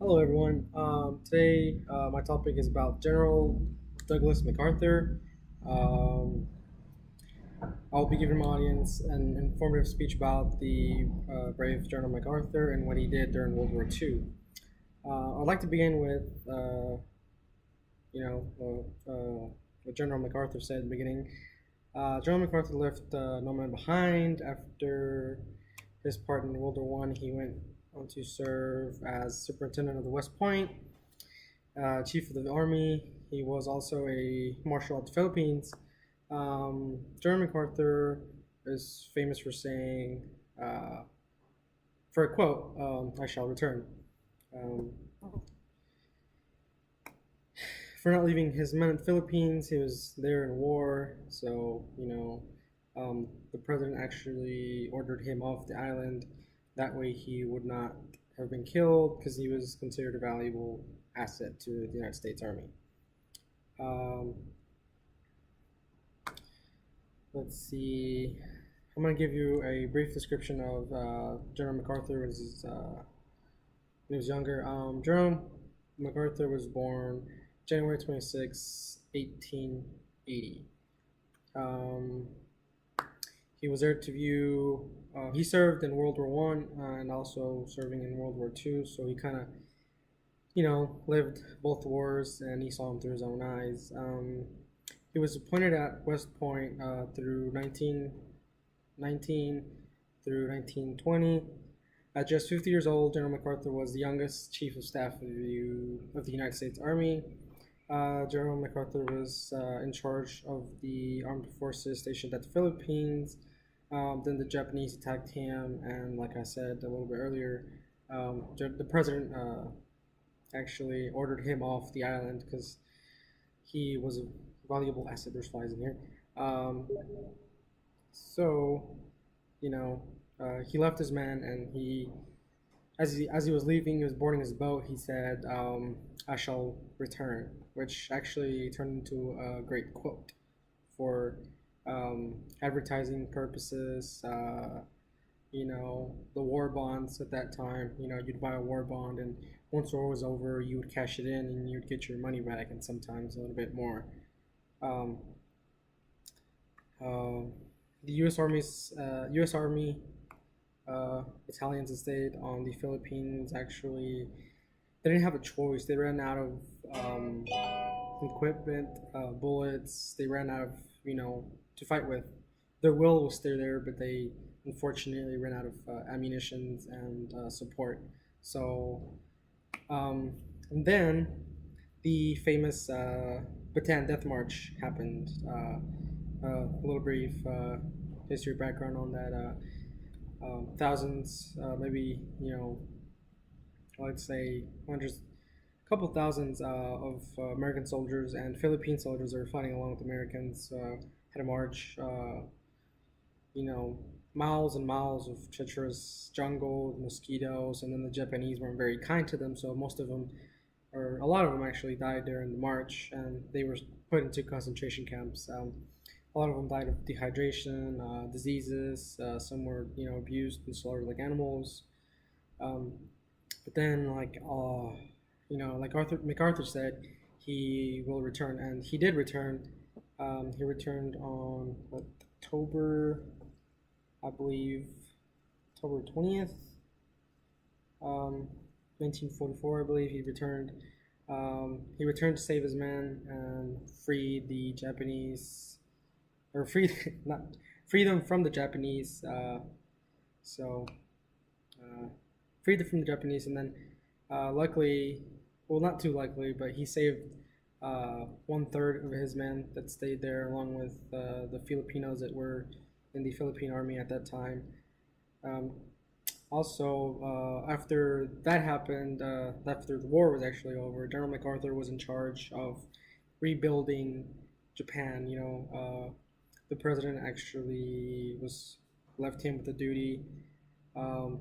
Hello, everyone. Today, my topic is about General Douglas MacArthur. Um, I'll be giving my audience an informative speech about the brave General MacArthur and what he did during World War II. I'd like to begin with, what General MacArthur said at the beginning. General MacArthur left no man behind. After his part in World War One, he went on to serve as superintendent of the West Point, chief of the army. He was also a marshal of the Philippines. General MacArthur is famous for saying, for a quote, "I shall return." Um, for not leaving his men in the Philippines, he was there in war. So the president actually ordered him off the island. That way, he would not have been killed because he was considered a valuable asset to the United States Army. Um, let's see. I'm going to give you a brief description of General MacArthur when he was younger. General MacArthur was born January 26, 1880. Um, he was there to view. He served in World War One and also serving in World War Two. So he kind of, lived both wars and he saw them through his own eyes. He was appointed at West Point through 1919 through 1920. At just 50 years old, General MacArthur was the youngest chief of staff of the United States Army. General MacArthur was in charge of the armed forces stationed at the Philippines. Then the Japanese attacked him, and like I said a little bit earlier, the president actually ordered him off the island because he was a valuable asset. There's flies in here. So, he left his men, and as he was leaving, he was boarding his boat. He said, "I shall return," which actually turned into a great quote for advertising purposes. The war bonds at that time. You'd buy a war bond, and once the war was over, you would cash it in, and you'd get your money back, and sometimes a little bit more. Um, uh, the U.S. Army Italians that stayed on the Philippines actually they didn't have a choice. They ran out of equipment, bullets. They ran out of to fight with. Their will was still there, but they unfortunately ran out of ammunition and support. So and then the famous Bataan Death March happened. A little brief history background on that. Thousands, maybe let's say hundreds, couple thousands of American soldiers and Philippine soldiers are fighting along with Americans. Had a march, you know, miles and miles of treacherous jungle, mosquitoes, and then the Japanese weren't very kind to them, so most of them, or a lot of them actually died during the march, and they were put into concentration camps. A lot of them died of dehydration, diseases. Some were, abused and slaughtered like animals. Um, but then, like MacArthur said, he will return, and he did return. He returned on October, I believe, October 20th, um, 1944. I believe he returned. He returned to save his men and free the Japanese, or free not free them from the Japanese. So uh, freed them from the Japanese, and then luckily, well, not too luckily, but he saved 1/3 of his men that stayed there, along with the Filipinos that were in the Philippine Army at that time. Um, also, after that happened, after the war was actually over, General MacArthur was in charge of rebuilding Japan. The president actually was left him with the duty. Um,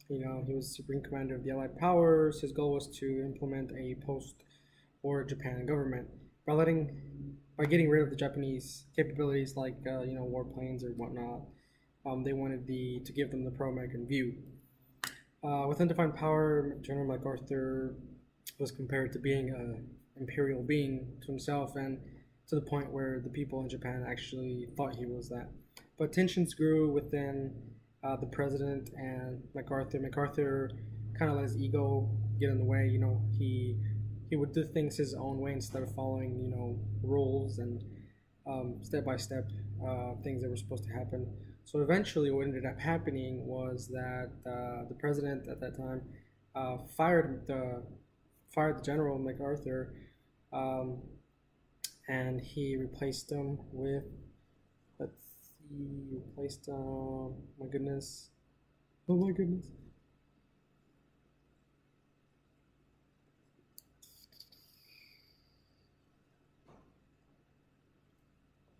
he was supreme commander of the Allied powers. His goal was to implement a post-war Japan government by getting rid of the Japanese capabilities like warplanes or whatnot. They wanted to give them the pro-American view. With undefined power, General MacArthur was compared to being an imperial being to himself, and to the point where the people in Japan actually thought he was that. But tensions grew within the president and MacArthur. MacArthur kind of let his ego get in the way. He would do things his own way instead of following rules and step by step things that were supposed to happen. So eventually, what ended up happening was that the president at that time fired the general MacArthur, um, and he replaced him with, let's see, replaced my goodness, oh my goodness,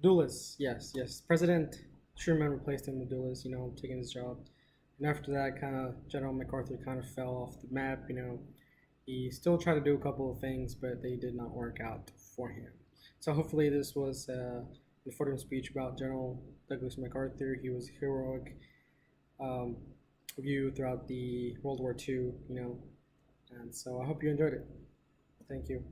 Dulles. Yes, yes, President Truman replaced him with Dulles. Taking his job. And after that, kind of General MacArthur kind of fell off the map. He still tried to do a couple of things, but they did not work out for him. So hopefully, this was an informative speech about General Douglas MacArthur. He was heroic um, view throughout the World War II. And so I hope you enjoyed it. Thank you.